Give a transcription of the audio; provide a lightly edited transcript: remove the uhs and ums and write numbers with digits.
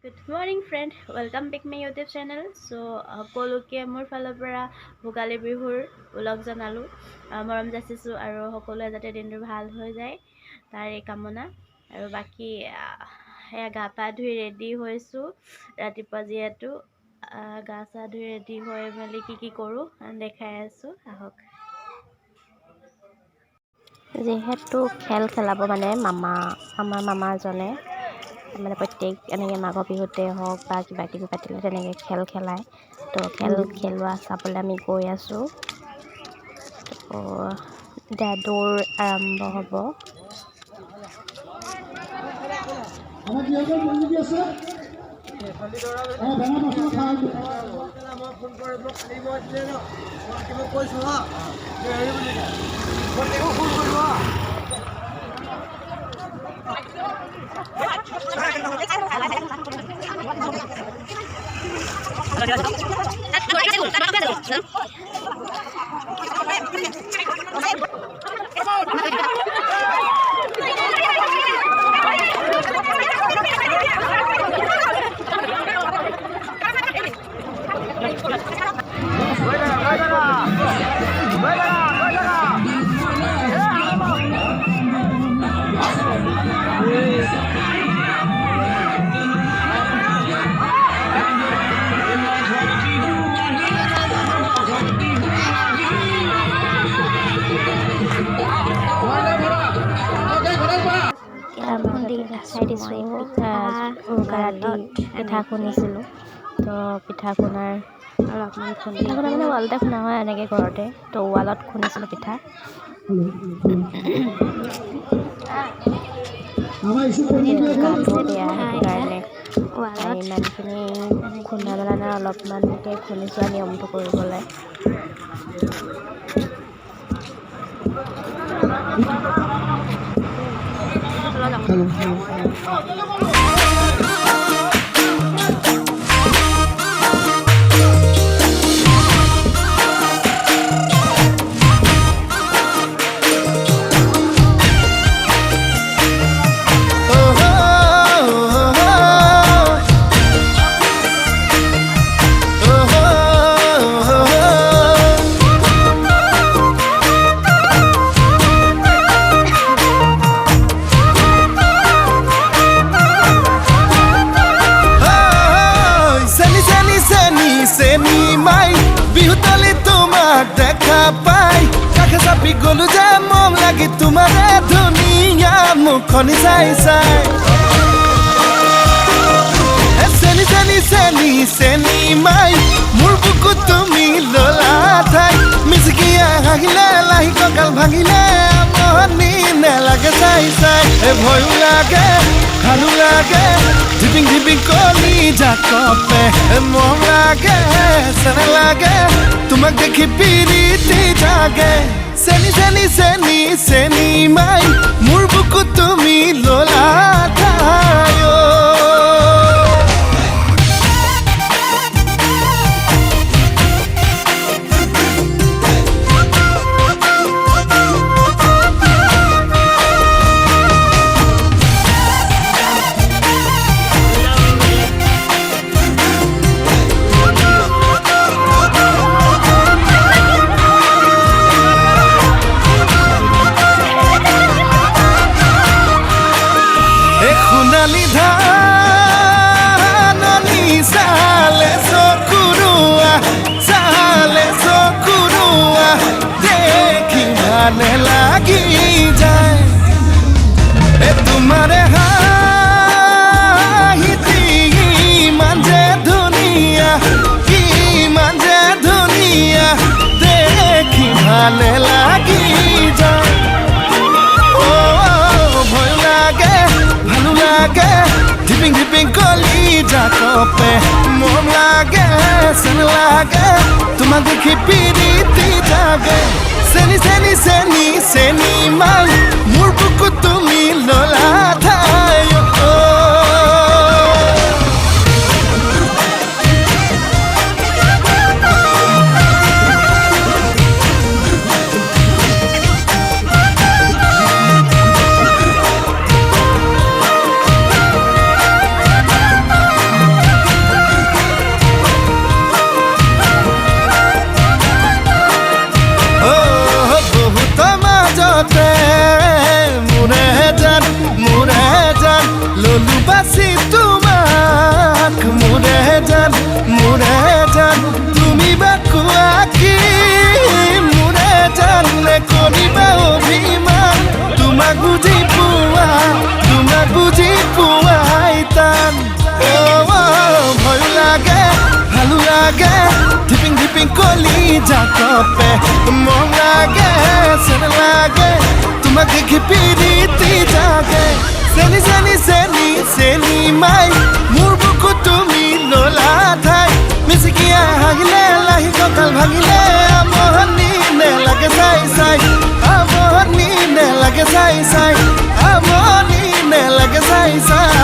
Good morning, friend. Welcome back my YouTube channel. So, সকলোকে মোৰ ফালৰ পৰা ভোগালী বিহুৰ ওলগ জনালো। মৰম যাচিছো আৰু সকলোৱে যাতে দিনটো ভাল হৈ যায় তাৰে কামনা। আৰু বাকী এয়া গা পা ধুই ৰেডি হৈছো ৰাতিপুৱা যিহেতু গা চা ধুই ৰেডি হৈ মেলি কি কৰোঁ দেখাই আছো আহক। যিহেতু খেল খেলাব মানে আমাৰ মামাজনে মানে প্ৰত্যেক এনেকৈ মাঘৰ বিহুতে হওক বা কিবা কিবি পাতিলে তেনেকৈ খেল খেলায়। তো খেল খেলোৱা চাবলৈ আমি গৈ আছোঁ। তো এতিয়া দৌৰ আৰম্ভ হ'ব। পিঠা খুন্দিছিলোঁ। তো পিঠা খুন্দাৰ অলপমান পিঠা খুন্দা মানে ৱালতে খুন্দা হয় এনেকৈ ঘৰতে। তো ৱালত খুন্দিছিলোঁ পিঠা। গাটো বেয়া সেইটো কাৰণে ইমানখিনি খুন্দা মেলা নাই, অলপমানকৈ খুন্দিছোঁ নিয়মটো কৰিবলৈ। গলো যে মম লাগি তোমাৰে ধুনীয়া মুখনি চাই চাই চেনি চেনি চেনি চেনি মাই মোৰ বুকুত তুমি ললা ঠাই মিচিকিয়া হাঁহিলে লাহি কঁকাল ভাঙিলে মহনি নেলাগে চাই চাই ভয়ো লাগে ভালো লাগে ধিপিং ধিপিং কলি জাকপে মম লাগে চেনে লাগে তোমাক দেখি পিৰিতি জাগে চেনি চেনি চেনি চেনি মাই মোৰ বুকুত তুমি ললা ঠাই লাগি যায় তোমাৰে হাঁহিতি ইমান যে ধুনীয়া দেখি ভালে লাগি যায় ভয় লাগে ভালো লাগে ধিপিং ধিপিং কলি জাকপে মম লাগে চেন লাগে তোমাক দেখি পিৰিতি জাগে চেনি চেনি চেনি চেনি মাই মোৰ বুকুত তুমি ললা ঠাই লাগে ধিপিং ধিপিং কলি জাকপে মন লাগে সেন লাগে তোমাক দেখি পিরিতি জাগে চেনি চেনি চেনি চেনি মাই মোৰ বুকু তুমি ললা ঠাই মিচিকিয়া হাগিলে লাহি কঁকাল ভাঙিলে আমনি নে লাগে চাই চাই আমনি নে লাগে চাই চাই আমনি নে লাগে চাই চাই